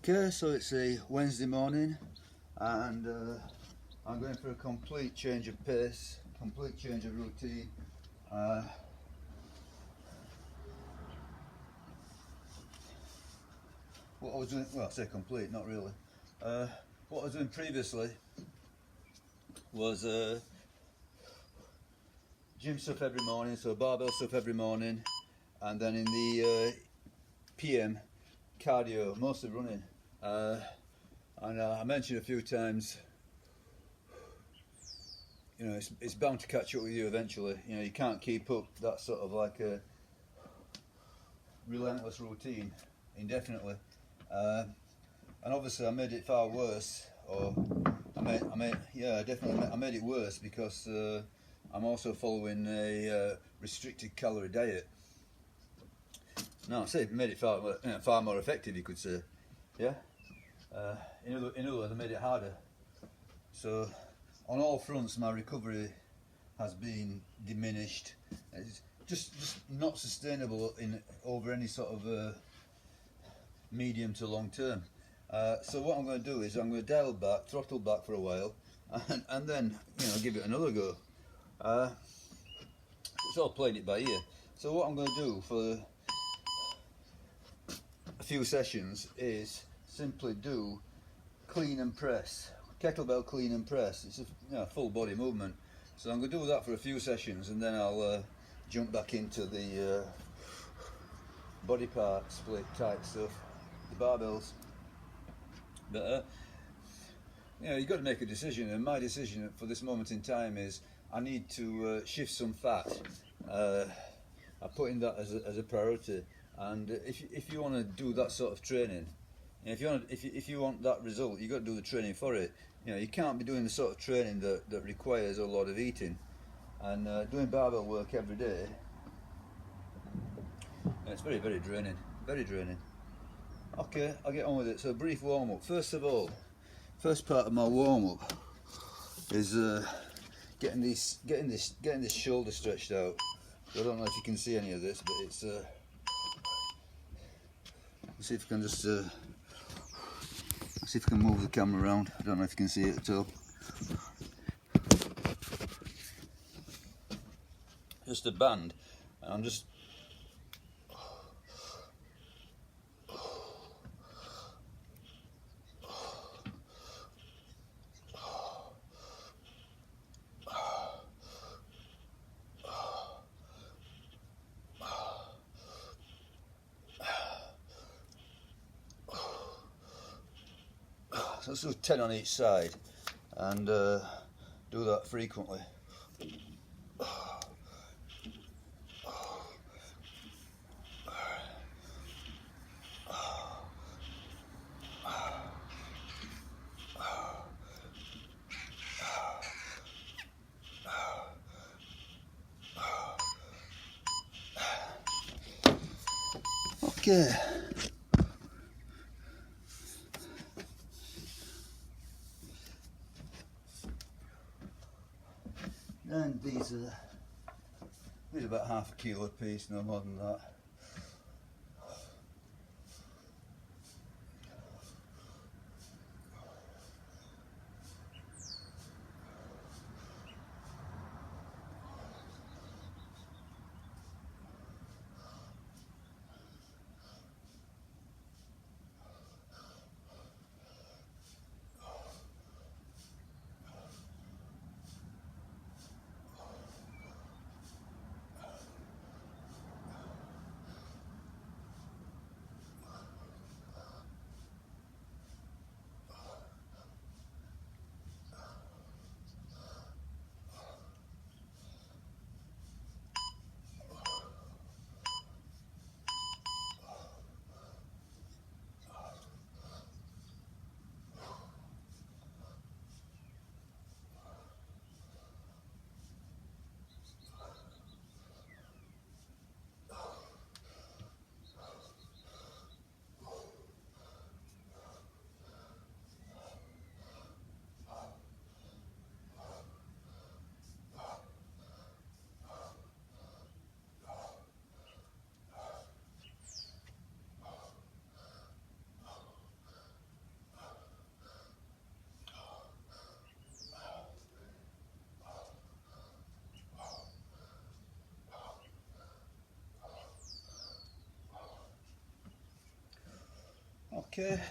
Okay, so it's a Wednesday morning and I'm going for a complete change of pace, complete change of routine. What I was doing, well I say complete, not really. What I was doing previously was gym stuff every morning, so barbell stuff every morning, and then in the PM cardio, mostly running. And I mentioned a few times, you know, it's bound to catch up with you eventually. You know, you can't keep up that sort of like a relentless routine indefinitely. And obviously I made it far worse, or I made it worse because I'm also following a restricted calorie diet. No, I say made it far more effective, you could say. Yeah. In other words, I made it harder. So on all fronts, my recovery has been diminished. It's just not sustainable over any sort of medium to long term. So what I'm going to do is I'm going to dial back, throttle back for a while, and then, you know, give it another go. It's all playing it by ear. So what I'm going to do for a few sessions is simply do clean and press, kettlebell clean and press. It's a full body movement. So I'm going to do that for a few sessions, and then I'll jump back into the body part split type stuff, the barbells. But you know, you've got to make a decision, and my decision for this moment in time is I need to shift some fat. I'm putting that as a priority, and if you want to do that sort of training, if you want that result, you've got to do the training for it. You know, you can't be doing the sort of training that requires a lot of eating, and doing barbell work every day. It's very draining, very draining. Okay, I'll get on with it. So a brief warm up. First of all, first part of my warm up is getting this shoulder stretched out. I don't know if you can see any of this, but it's let's see if I can just see if I can move the camera around. I don't know if you can see it at all. Just a band, and I'm just so let's do 10 on each side, and do that frequently. Okay. And these are about half a kilo a piece, no more than that. Okay,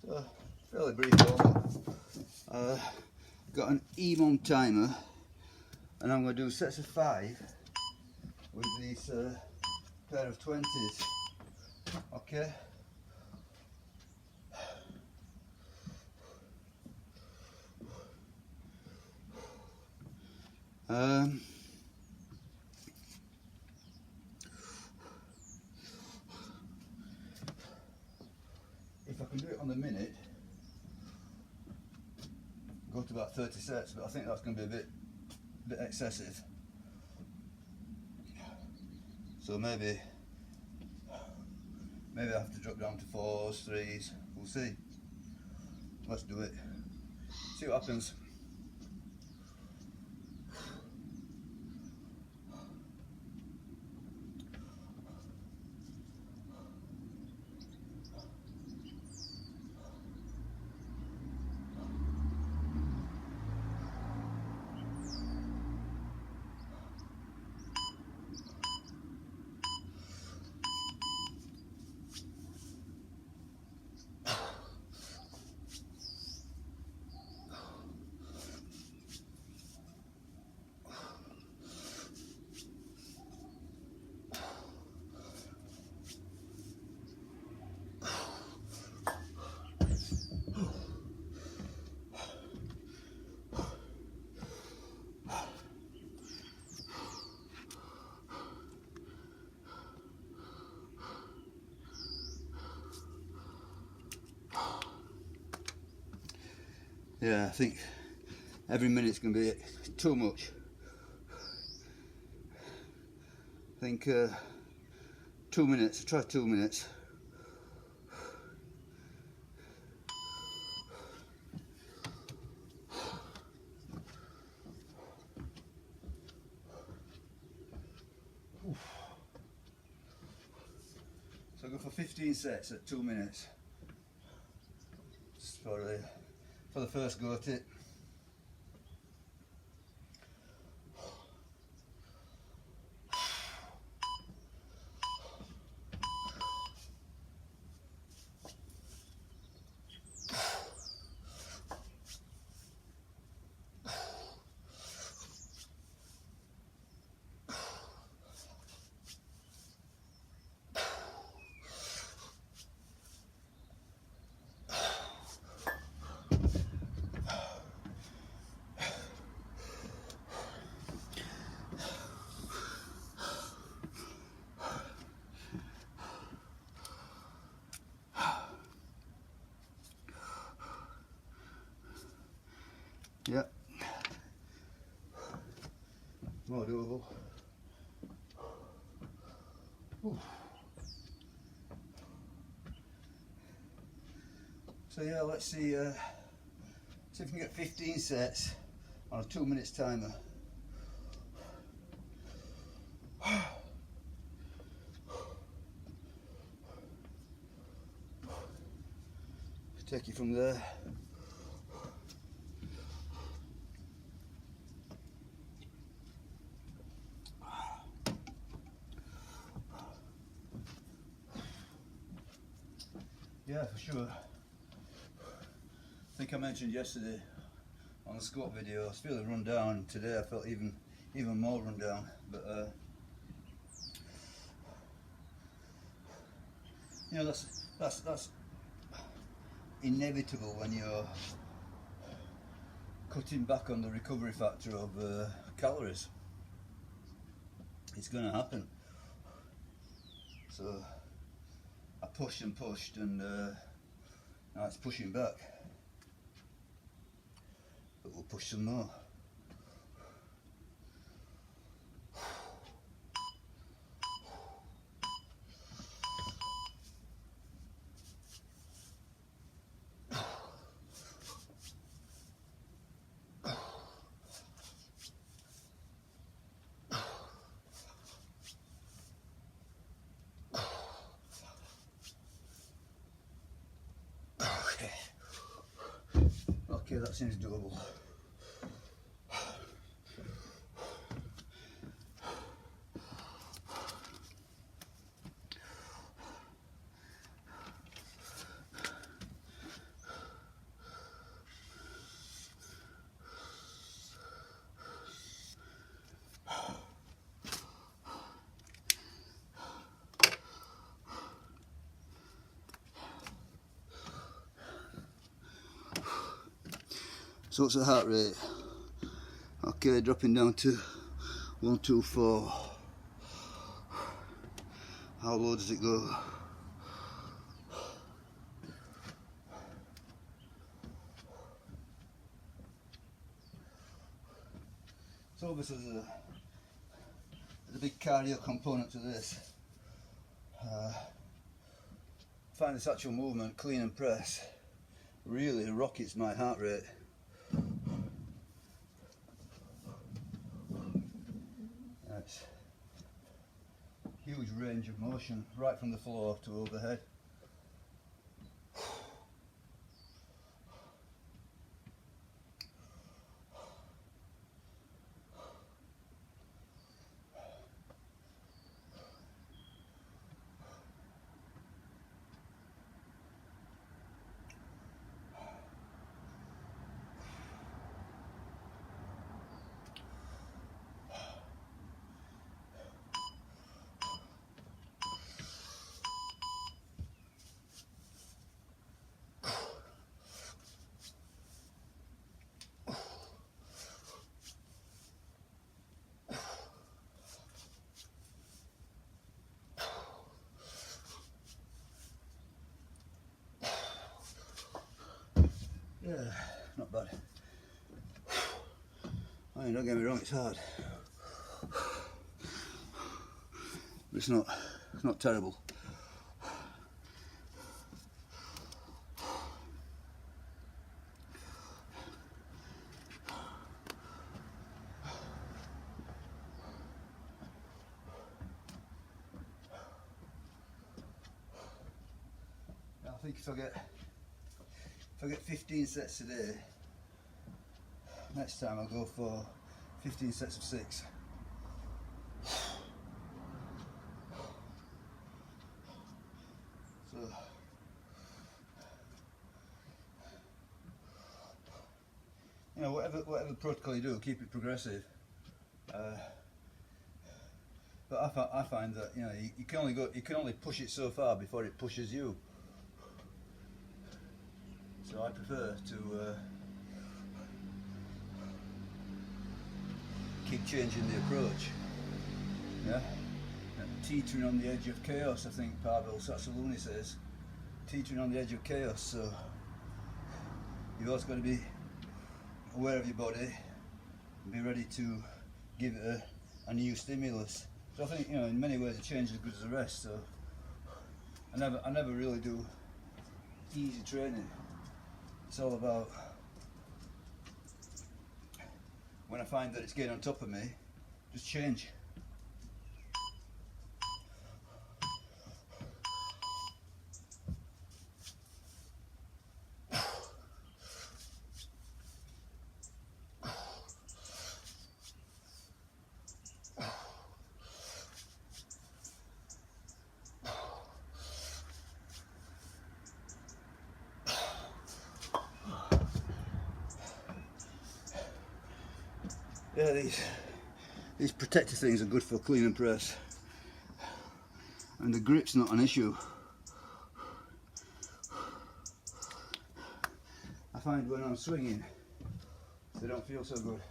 so fairly brief warm-up. Got an EMON timer, and I'm going to do sets of 5 with these pair of 20s. Okay. If I can do it on the minute, go to about 30 sets, but I think that's going to be a bit excessive. So maybe I have to drop down to 4s, 3s. We'll see. Let's do it. See what happens. Yeah, I think every minute's going to be too much. I think 2 minutes, try 2 minutes. So I go for 15 sets at 2 minutes. Just for the first go at it. Yep. More doable. Ooh. So yeah, let's see if we can get 15 sets on a 2 minutes timer. Take you from there. Yeah, for sure. I think I mentioned yesterday on the squat video, I was feeling run down. Today I felt even more run down. But you know, that's inevitable when you're cutting back on the recovery factor of calories. It's going to happen. So I pushed and pushed, and now it's pushing back. But we'll push some more. Okay, that seems doable. So what's the heart rate? Okay, dropping down to 124. How low does it go? So obviously there's a big cardio component to this. I find this actual movement, clean and press, really rockets my heart rate. That's huge range of motion, right from the floor to overhead. Yeah, not bad. I mean, don't get me wrong, it's hard. But it's not terrible. I think if I get 15 sets today, next time I'll go for 15 sets of 6. So, you know, whatever protocol you do, keep it progressive. But I find that, you know, you can only push it so far before it pushes you. So I prefer to keep changing the approach. Yeah, teetering on the edge of chaos. I think Pavel Sassoluni says, teetering on the edge of chaos. So you've also got to be aware of your body and be ready to give it a new stimulus. So I think, you know, in many ways a change is as good as the rest. So I never really do easy training. It's all about, when I find that it's getting on top of me, just change. Yeah, these protector things are good for clean and press, and the grip's not an issue. I find when I'm swinging, they don't feel so good,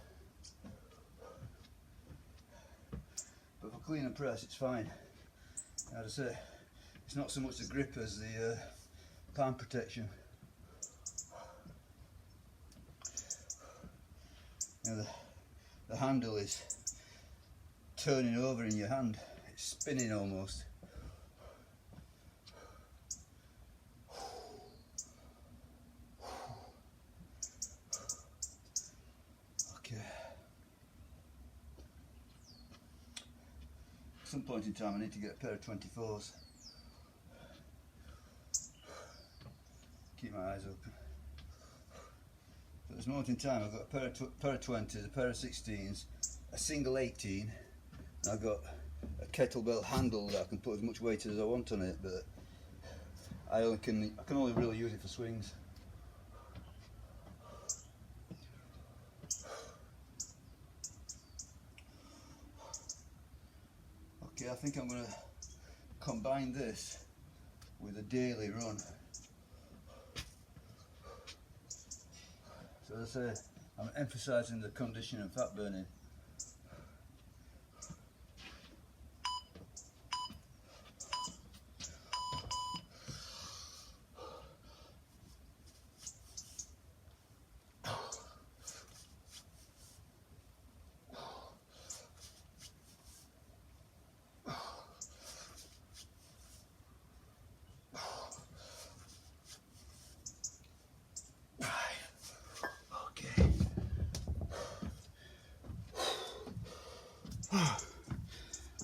but for clean and press it's fine. As I say, it's not so much the grip as the palm protection. You know, the handle is turning over in your hand, it's spinning almost. Okay. At some point in time I need to get a pair of 24s. Keep my eyes open. At this moment in time I've got a pair of 20s, a pair of 16s, a single 18, and I've got a kettlebell handle that I can put as much weight as I want on it, but I can only really use it for swings. Okay, I think I'm going to combine this with a daily run. So as I say, I'm emphasising the conditioning and fat burning.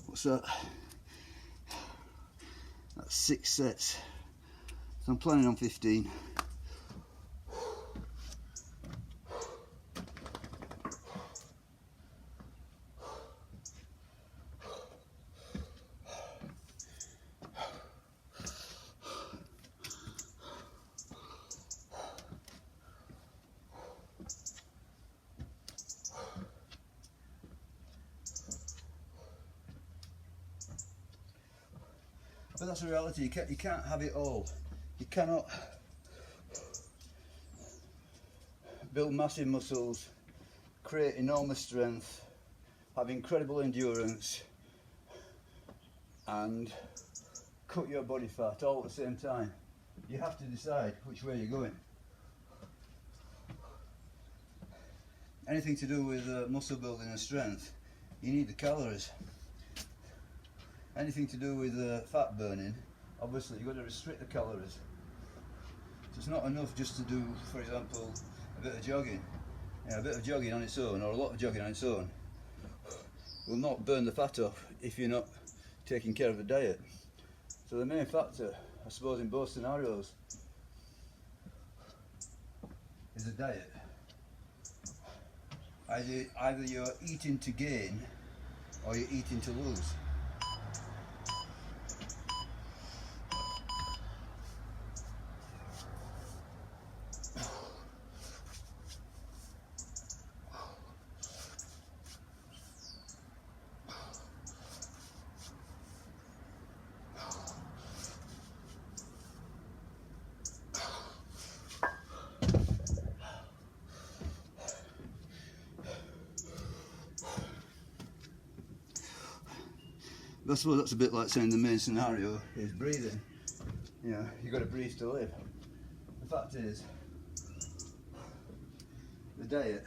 What's that? That's 6 sets. So I'm planning on 15. But that's the reality. You can't have it all. You cannot build massive muscles, create enormous strength, have incredible endurance, and cut your body fat all at the same time. You have to decide which way you're going. Anything to do with muscle building and strength, you need the calories. Anything to do with fat burning, obviously you've got to restrict the calories. So it's not enough just to do, for example, a bit of jogging. You know, a bit of jogging on its own, or a lot of jogging on its own, will not burn the fat off if you're not taking care of the diet. So the main factor, I suppose, in both scenarios is the diet. Either you're eating to gain or you're eating to lose. I suppose that's a bit like saying the main scenario is breathing. You know, you've got to breathe to live. The fact is, the diet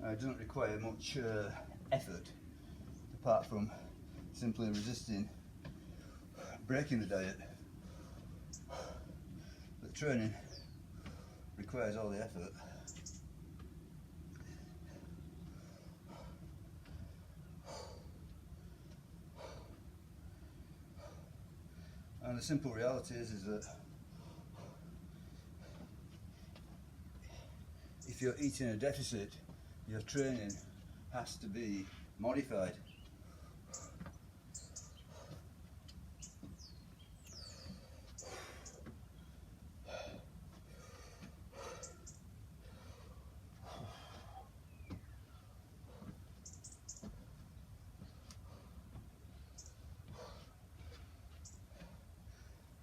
doesn't require much effort apart from simply resisting breaking the diet. But training requires all the effort. And the simple reality is that if you're eating a deficit, your training has to be modified.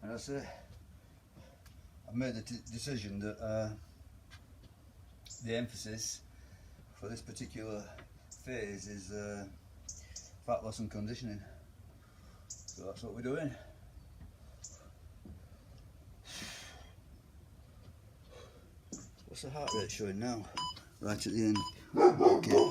And I say, I've made the decision that the emphasis for this particular phase is fat loss and conditioning. So that's what we're doing. What's the heart rate showing now? Right at the end. Okay.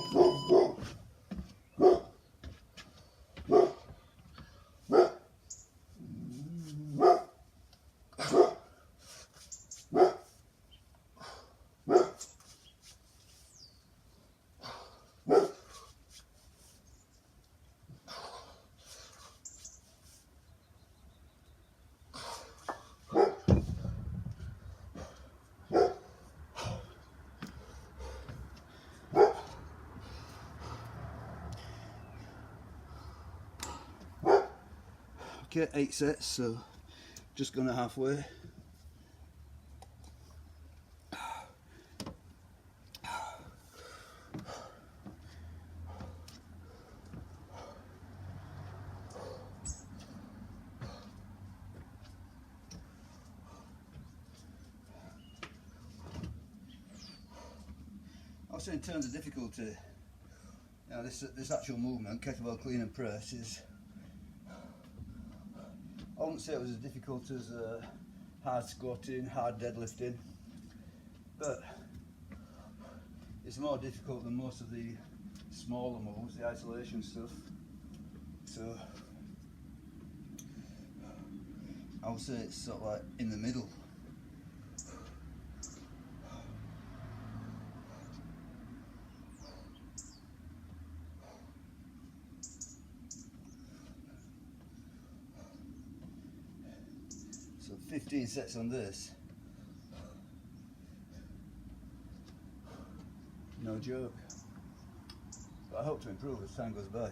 Okay, 8 sets, so just gone halfway. Also, in terms of difficulty, this actual movement, kettlebell clean and press, is, I wouldn't say it was as difficult as hard squatting, hard deadlifting, but it's more difficult than most of the smaller moves, the isolation stuff. So I would say it's sort of like in the middle. So 15 sets on this. No joke. But I hope to improve as time goes by.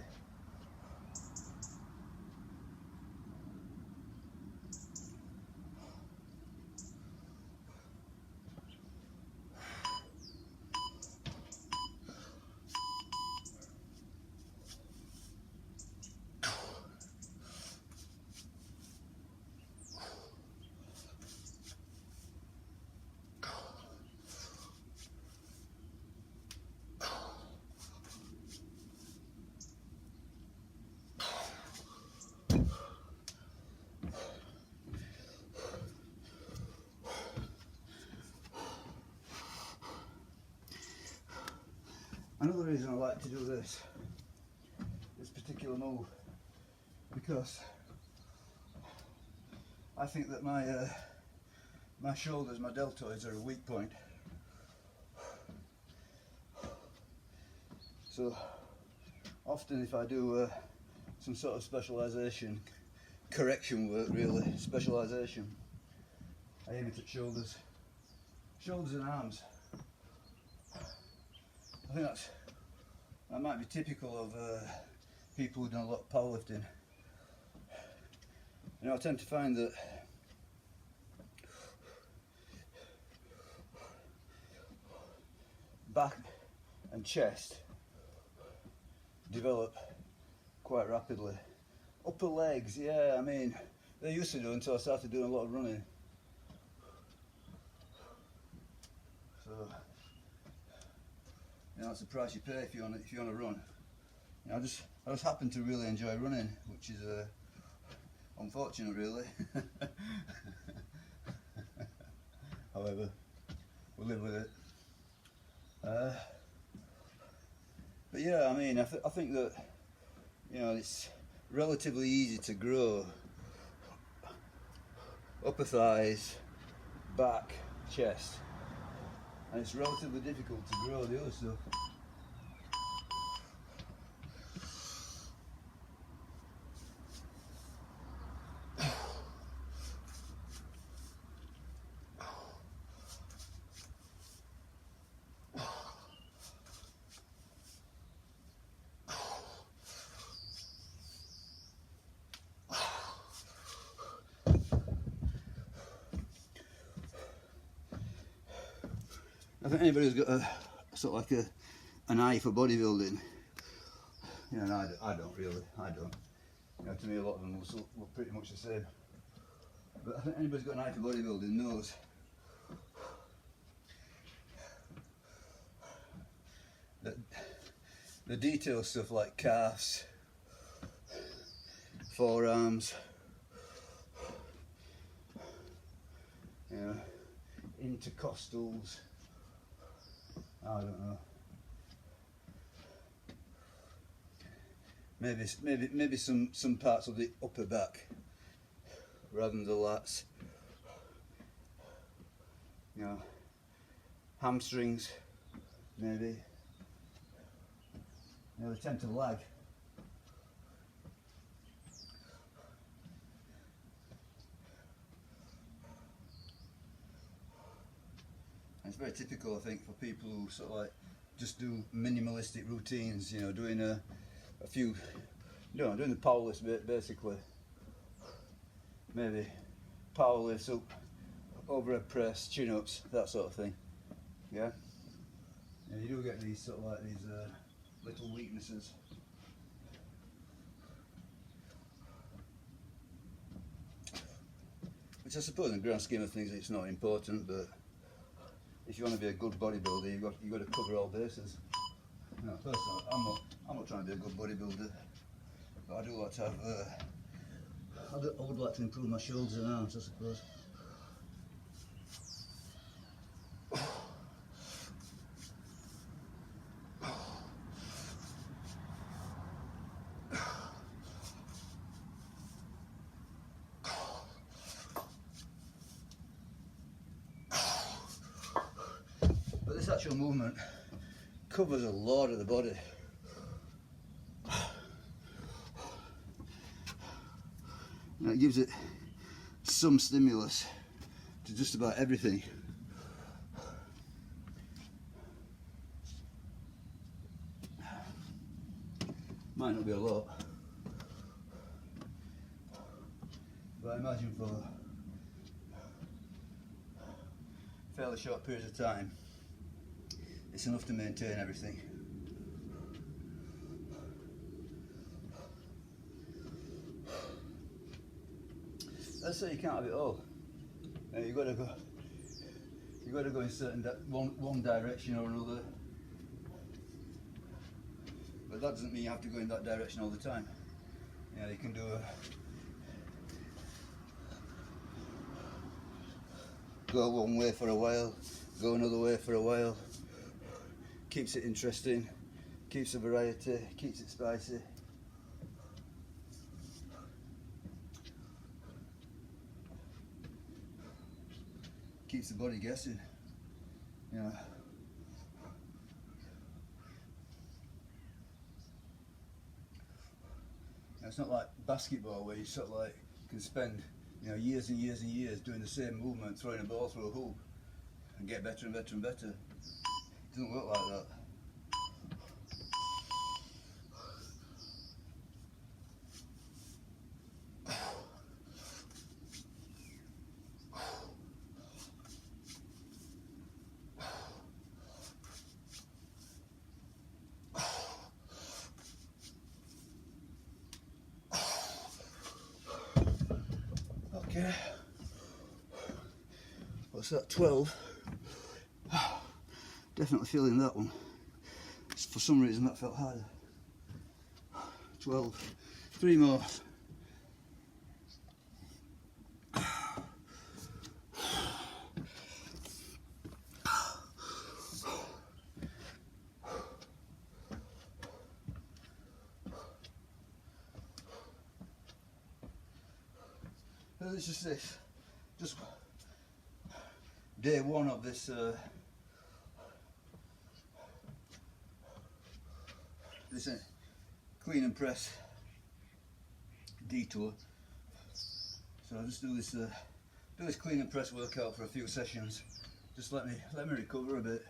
Another reason I like to do this particular move, because I think that my shoulders, my deltoids, are a weak point. So often if I do some sort of specialisation, correction work really, specialisation, I aim it at shoulders and arms. I think that might be typical of people who've done a lot of powerlifting. You know, I tend to find that back and chest develop quite rapidly. Upper legs, yeah, I mean, they used to do until I started doing a lot of running. So, you know, that's the price you pay if you want to run. You know, I just happen to really enjoy running, which is unfortunate, really. However, we'll live with it. But yeah, I mean, I think that, you know, it's relatively easy to grow upper thighs, back, chest, and it's relatively difficult to grow the other stuff. I think anybody who's got a sort of like an eye for bodybuilding, you know, and I don't really, You know, to me a lot of them look pretty much the same. But I think anybody's got an eye for bodybuilding knows that the detail stuff like calves, forearms, you know, intercostals, I don't know. Maybe some parts of the upper back rather than the lats. You know, hamstrings, maybe. You know, they tend to lag. And it's very typical, I think, for people who sort of like just do minimalistic routines. You know, doing a few, you know, doing the power lifts basically. Maybe power lifts up, overhead press, chin-ups, that sort of thing. Yeah. And you do get these sort of like these little weaknesses. Which I suppose in the grand scheme of things it's not important, but if you want to be a good bodybuilder, you've got to cover all bases. You know, personally, I'm not trying to be a good bodybuilder, but I do like to have. I would like to improve my shoulders and arms, I suppose. But this actual movement covers a lot of the body. And it gives it some stimulus to just about everything. Might not be a lot, but I imagine for fairly short periods of time, it's enough to maintain everything. Let's say you can't have it all. You've got to go in certain one direction or another. But that doesn't mean you have to go in that direction all the time. Yeah, you can do go one way for a while, go another way for a while. Keeps it interesting, keeps the variety, keeps it spicy. Keeps the body guessing. Yeah. It's not like basketball where you sort of like can spend, you know, years and years and years doing the same movement, throwing a ball through a hoop, and get better and better and better. It doesn't work like that. Okay, what's that, 12? Definitely feeling that one. For some reason that felt harder. 12, 3 more. It's just this, just day one of this this clean and press detour. So I'll just do this clean and press workout for a few sessions. Just let me recover a bit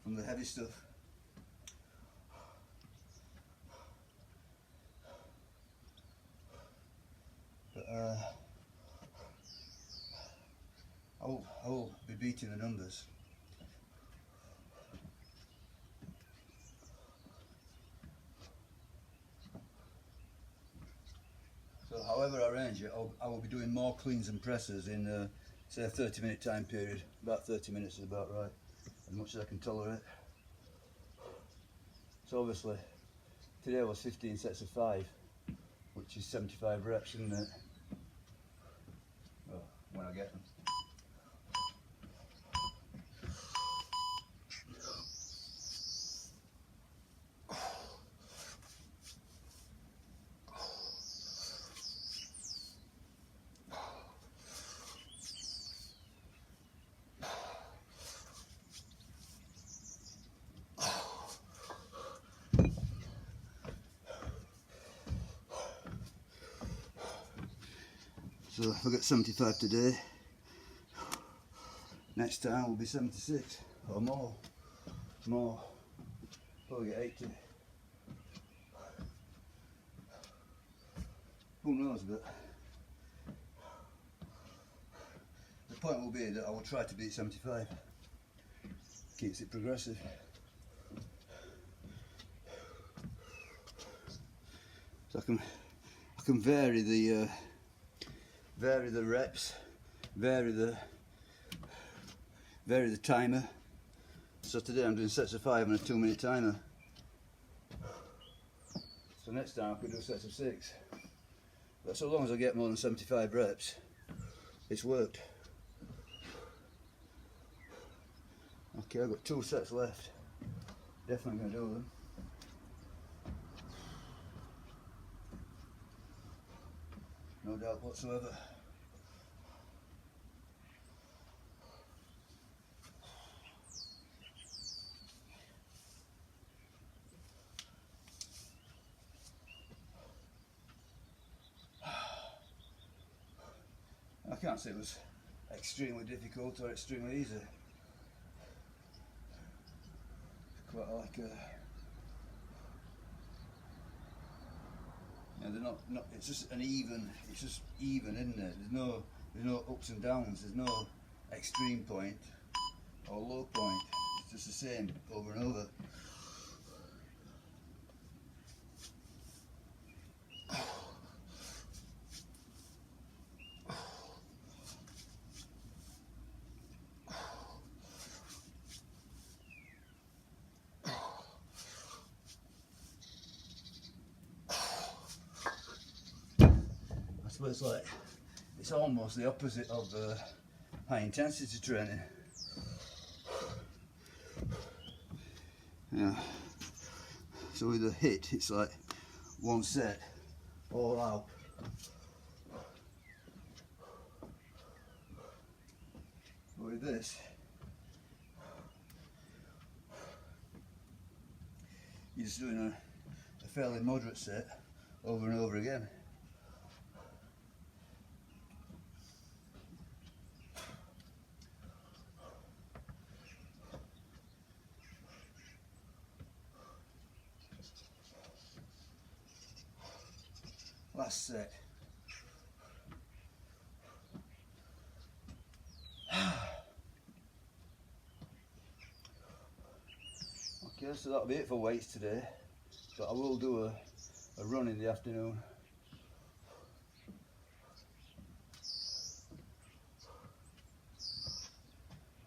from the heavy stuff. I will be beating the numbers. So however I arrange it, I will be doing more cleans and presses in say a 30-minute time period. About 30 minutes is about right, as much as I can tolerate. So obviously today was 15 sets of 5, which is 75 reps, isn't it? Well, when I get them. So if I get 75 today, next time will be 76 or more. Probably get 80. Who knows, but the point will be that I will try to beat 75. Keeps it progressive. So I can vary the vary the reps, vary the timer. So today I'm doing sets of 5 and a 2-minute timer. So next time I could do sets of 6. But so long as I get more than 75 reps, it's worked. Okay, I've got 2 sets left. Definitely going to do them. No doubt whatsoever. I can't say it was extremely difficult or extremely easy. Quite like they're not it's just even, isn't it? There's no ups and downs, there's no extreme point or low point, it's just the same over and over. So it's almost the opposite of high intensity training. Yeah. So with a hit, it's like one set, all out. But with this, you're just doing a fairly moderate set over and over again. Last set. Okay, so that'll be it for weights today, but I will do a run in the afternoon.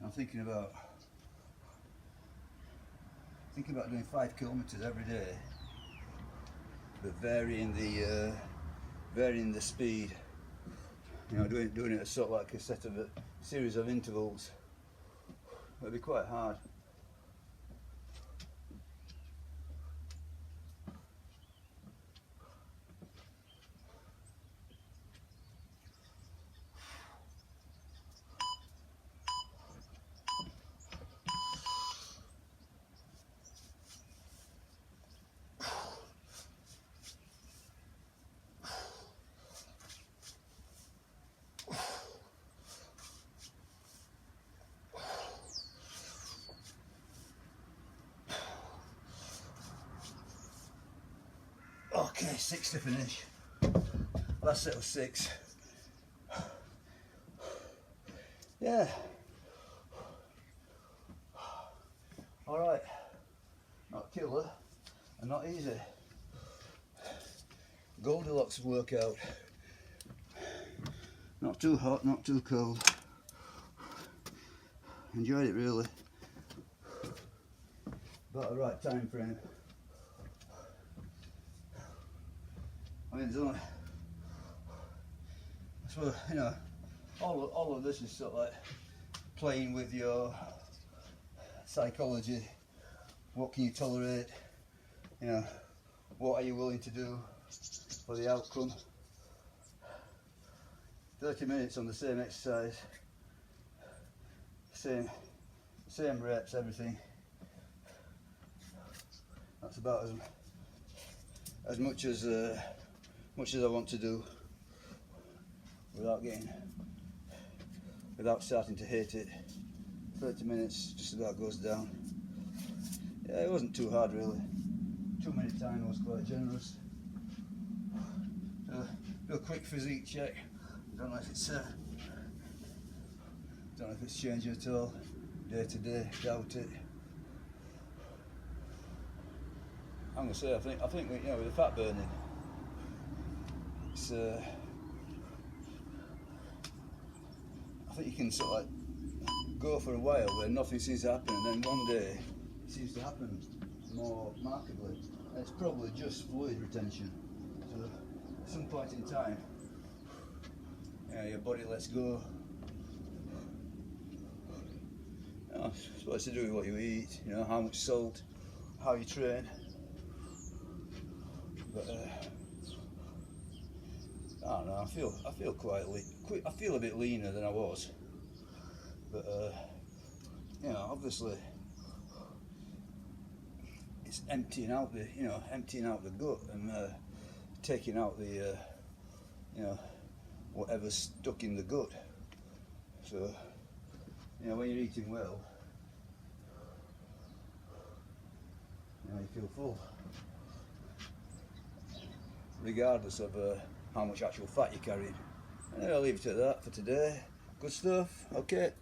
I'm thinking about doing 5 kilometers every day, but varying the speed. You know, doing it as sort of like a series of intervals. It'll be quite hard. Okay, 6 to finish. Last set was 6. Yeah. Alright. Not killer and not easy. Goldilocks workout. Not too hot, not too cold. Enjoyed it really. About the right time frame. I mean, I suppose, you know, all of this is sort of like playing with your psychology. What can you tolerate? You know, what are you willing to do for the outcome? 30 minutes on the same exercise, same reps, everything. That's about as much as I want to do without starting to hate it. 30 minutes just about goes down. Yeah, it wasn't too hard really. 2-minute time was quite generous. Do a quick physique check. Don't know if it's changing at all. Day to day, doubt it. I'm gonna say I think you know, with the fat burning, it's I think you can sort of like go for a while where nothing seems to happen, and then one day it seems to happen more markedly. And it's probably just fluid retention. So at some point in time, your body lets go. It's what it's to do with what you eat, how much salt, how you train. But I don't know. I feel I feel a bit leaner than I was. But obviously, it's emptying out the gut and taking out the whatever's stuck in the gut. So when you're eating well, you feel full, regardless of how much actual fat you're carrying. And I'll leave it at that for today. Good stuff. Okay.